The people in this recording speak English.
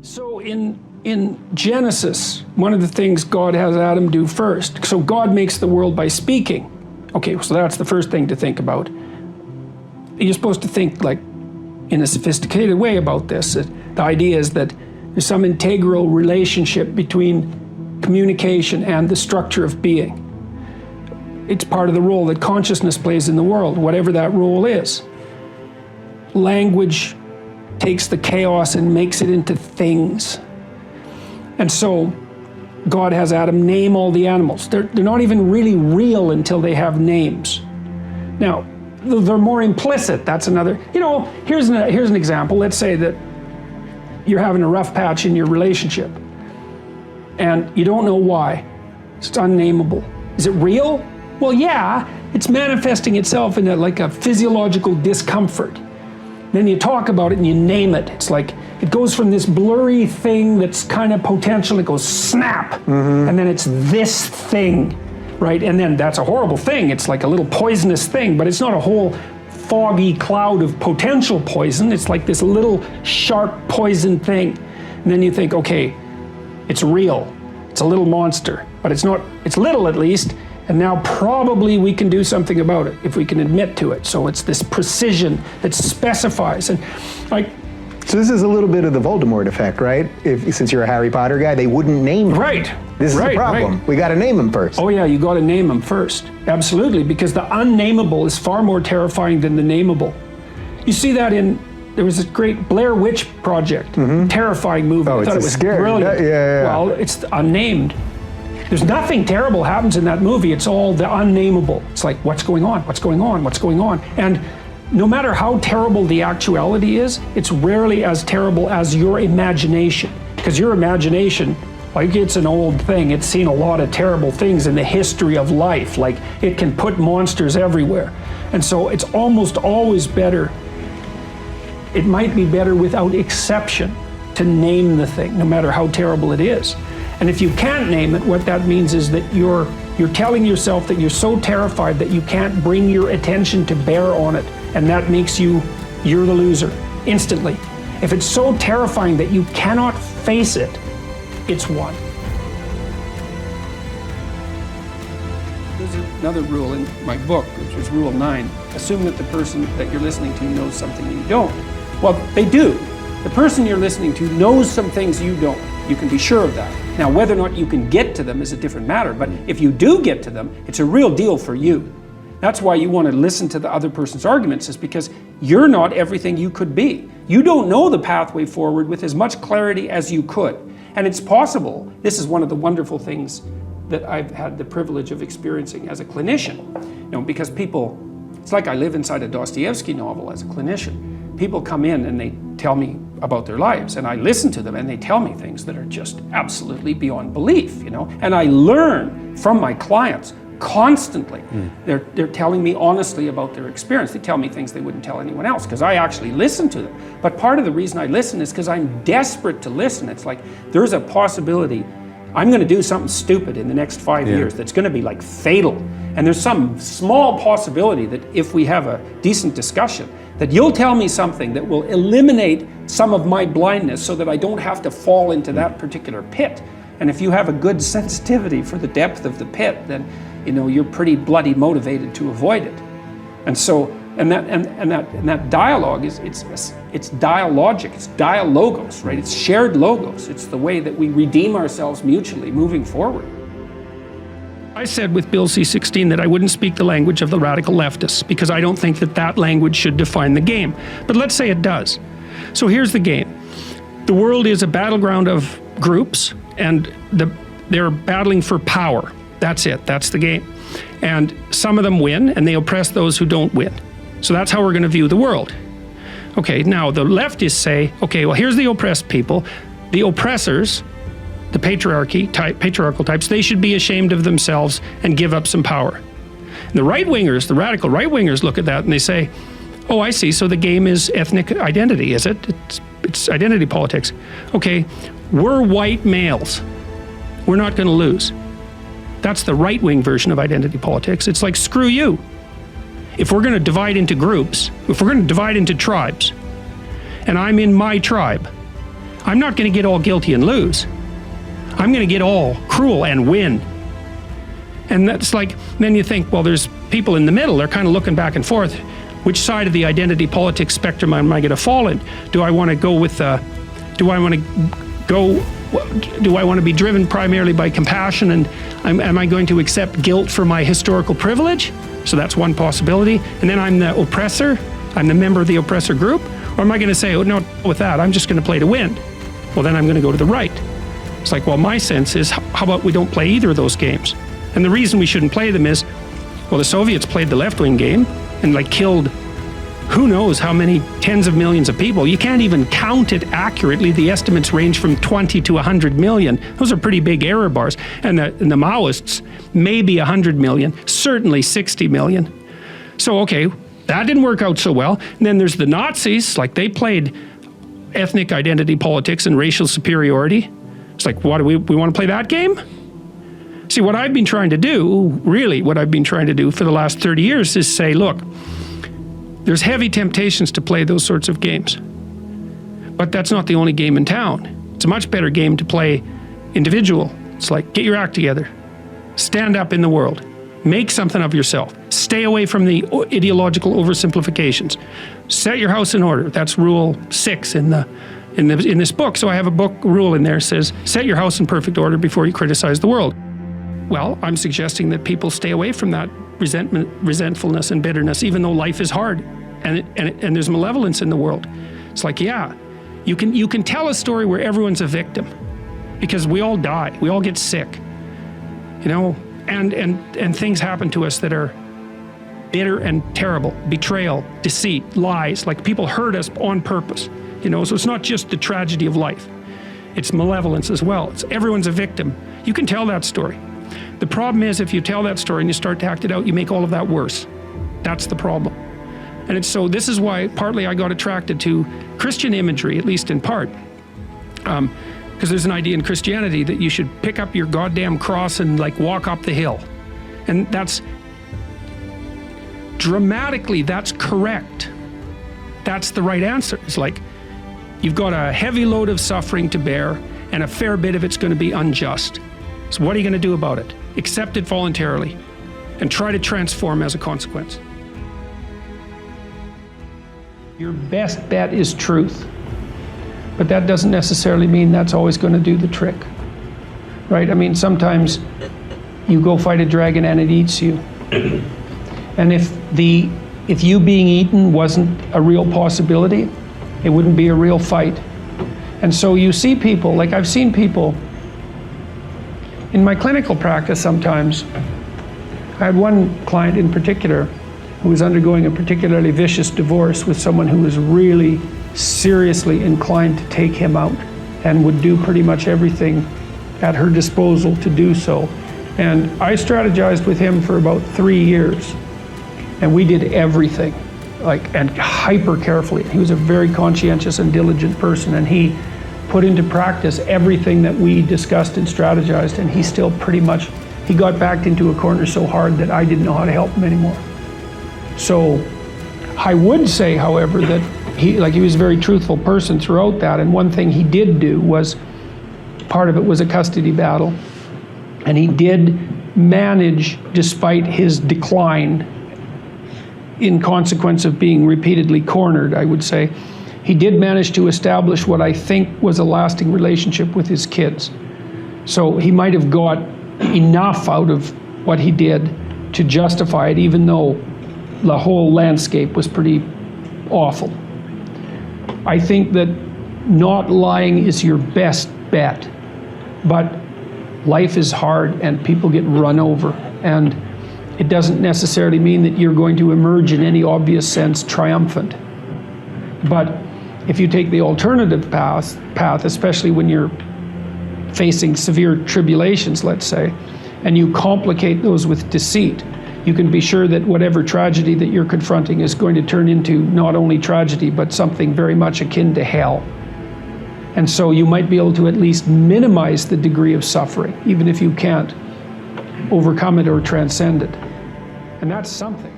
So in Genesis, one of the things God has Adam do first, so God makes the world by speaking. Okay, so that's the first thing to think about. You're supposed to think like in a sophisticated way about this. The idea is that there's some integral relationship between communication and the structure of being. It's part of the role that consciousness plays in the world, whatever that role is. Language takes the chaos and makes it into things. And so God has Adam name all the animals. They're not even really real until they have names. Now, they're more implicit. That's another, here's an example. Let's say that you're having a rough patch in your relationship and you don't know why. It's unnameable. Is it real? Well, yeah, it's manifesting itself in like a physiological discomfort. Then you talk about it and you name it. It's like, it goes from this blurry thing that's kind of potential, it goes snap, and then it's this thing, right? And then that's a horrible thing. It's like a little poisonous thing, but it's not a whole foggy cloud of potential poison. It's like this little sharp poison thing. And then you think, okay, it's real. It's a little monster, but it's not, it's little at least. And now probably we can do something about it if we can admit to it. So it's this precision that specifies. And like, so this is a little bit of the Voldemort effect, right? Since you're a Harry Potter guy, they wouldn't name him. Right. This is the problem. Right. We got to name him first. Oh yeah, you got to name him first. Absolutely, because the unnameable is far more terrifying than the nameable. You see that there was this great Blair Witch Project, terrifying movie. Oh, I thought it was scary. Brilliant. Yeah. Well, it's unnamed. There's nothing terrible happens in that movie. It's all the unnameable. It's like, what's going on? What's going on? What's going on? And no matter how terrible the actuality is, it's rarely as terrible as your imagination. Because your imagination, like, it's an old thing. It's seen a lot of terrible things in the history of life. Like, it can put monsters everywhere. And so it's almost always better, it might be better without exception, to name the thing, no matter how terrible it is. And if you can't name it, what that means is that you're telling yourself that you're so terrified that you can't bring your attention to bear on it, and that makes you're the loser, instantly. If it's so terrifying that you cannot face it, it's won. There's another rule in my book, which is Rule 9. Assume that the person that you're listening to knows something you don't. Well, they do. The person you're listening to knows some things you don't. You can be sure of that. Now, whether or not you can get to them is a different matter, but if you do get to them, it's a real deal for you. That's why you want to listen to the other person's arguments, is because you're not everything you could be. You don't know the pathway forward with as much clarity as you could. And it's possible, this is one of the wonderful things that I've had the privilege of experiencing as a clinician. Because people, it's like I live inside a Dostoevsky novel as a clinician. People come in and they tell me about their lives, and I listen to them, and they tell me things that are just absolutely beyond belief, And I learn from my clients constantly. They're telling me honestly about their experience. They tell me things they wouldn't tell anyone else because I actually listen to them. But part of the reason I listen is because I'm desperate to listen. It's like there's a possibility I'm going to do something stupid in the next 5 years that's going to be like fatal. And there's some small possibility that if we have a decent discussion, that you'll tell me something that will eliminate some of my blindness so that I don't have to fall into that particular pit. And if you have a good sensitivity for the depth of the pit, then you're pretty bloody motivated to avoid it. And so, and that dialogue it's dialogic, it's dialogos, right? It's shared logos. It's the way that we redeem ourselves mutually moving forward. I said with Bill C-16 that I wouldn't speak the language of the radical leftists because I don't think that language should define the game. But let's say it does. So here's the game. The world is a battleground of groups, and they're battling for power. That's it. That's the game. And some of them win, and they oppress those who don't win. So that's how we're going to view the world. Okay, now the leftists say, okay, well, here's the oppressed people. The oppressors, the patriarchal types, they should be ashamed of themselves and give up some power. And the right-wingers, the radical right-wingers look at that and they say, oh, I see, so the game is ethnic identity, is it? It's identity politics. Okay, we're white males. We're not going to lose. That's the right-wing version of identity politics. It's like, screw you. If we're going to divide into groups, if we're going to divide into tribes, and I'm in my tribe, I'm not going to get all guilty and lose. I'm going to get all cruel and win. And that's like, then you think, well, there's people in the middle. They're kind of looking back and forth. Which side of the identity politics spectrum am I going to fall in? Do I want to go with, do I want to be driven primarily by compassion, and am I going to accept guilt for my historical privilege? So that's one possibility. And then I'm the oppressor, I'm the member of the oppressor group. Or am I going to say, oh, no, with that, I'm just going to play to win? Well, then I'm going to go to the right. It's like, well, my sense is, how about we don't play either of those games? And the reason we shouldn't play them is, well, the Soviets played the left-wing game and like killed who knows how many tens of millions of people. You can't even count it accurately. The estimates range from 20 to 100 million. Those are pretty big error bars. And the Maoists, maybe 100 million, certainly 60 million. So, okay, that didn't work out so well. And then there's the Nazis, like they played ethnic identity politics and racial superiority. It's like, what do we want to play that game? See, what I've been trying to do, really what I've been trying to do for the last 30 years is say, look, there's heavy temptations to play those sorts of games. But that's not the only game in town. It's a much better game to play individual. It's like, get your act together. Stand up in the world. Make something of yourself. Stay away from the ideological oversimplifications. Set your house in order. That's rule 6 in this book. So I have a book rule in there that says, set your house in perfect order before you criticize the world. Well, I'm suggesting that people stay away from that resentfulness and bitterness, even though life is hard and there's malevolence in the world. It's like, yeah, you can tell a story where everyone's a victim, because we all die, we all get sick, you know, and things happen to us that are bitter and terrible. Betrayal, deceit, lies, like people hurt us on purpose, you know. So it's not just the tragedy of life, it's malevolence as well. Everyone's a victim. You can tell that story. The problem is, if you tell that story and you start to act it out, you make all of that worse. That's the problem. And so this is why partly I got attracted to Christian imagery, at least in part. Because there's an idea in Christianity that you should pick up your goddamn cross and like walk up the hill. And that's dramatically, that's correct. That's the right answer. It's like, you've got a heavy load of suffering to bear, and a fair bit of it's going to be unjust. So what are you going to do about it? Accept it voluntarily and try to transform as a consequence. Your best bet is truth, but that doesn't necessarily mean that's always going to do the trick, right? I mean, sometimes you go fight a dragon and it eats you. And if you being eaten wasn't a real possibility, it wouldn't be a real fight. And so you see people, like I've seen people in my clinical practice sometimes. I had one client in particular who was undergoing a particularly vicious divorce with someone who was really seriously inclined to take him out and would do pretty much everything at her disposal to do so. And I strategized with him for about 3 years, and we did everything, and hyper carefully. He was a very conscientious and diligent person, and he put into practice everything that we discussed and strategized, and he still pretty much, he got backed into a corner so hard that I didn't know how to help him anymore. So I would say, however, that he was a very truthful person throughout that, and one thing he did do was, part of it was a custody battle, and he did manage, despite his decline in consequence of being repeatedly cornered, I would say, he did manage to establish what I think was a lasting relationship with his kids. So he might have got enough out of what he did to justify it, even though the whole landscape was pretty awful. I think that not lying is your best bet, but life is hard and people get run over, and it doesn't necessarily mean that you're going to emerge in any obvious sense triumphant. But if you take the alternative path, especially when you're facing severe tribulations, let's say, and you complicate those with deceit, you can be sure that whatever tragedy that you're confronting is going to turn into not only tragedy, but something very much akin to hell. And so you might be able to at least minimize the degree of suffering, even if you can't overcome it or transcend it. And that's something.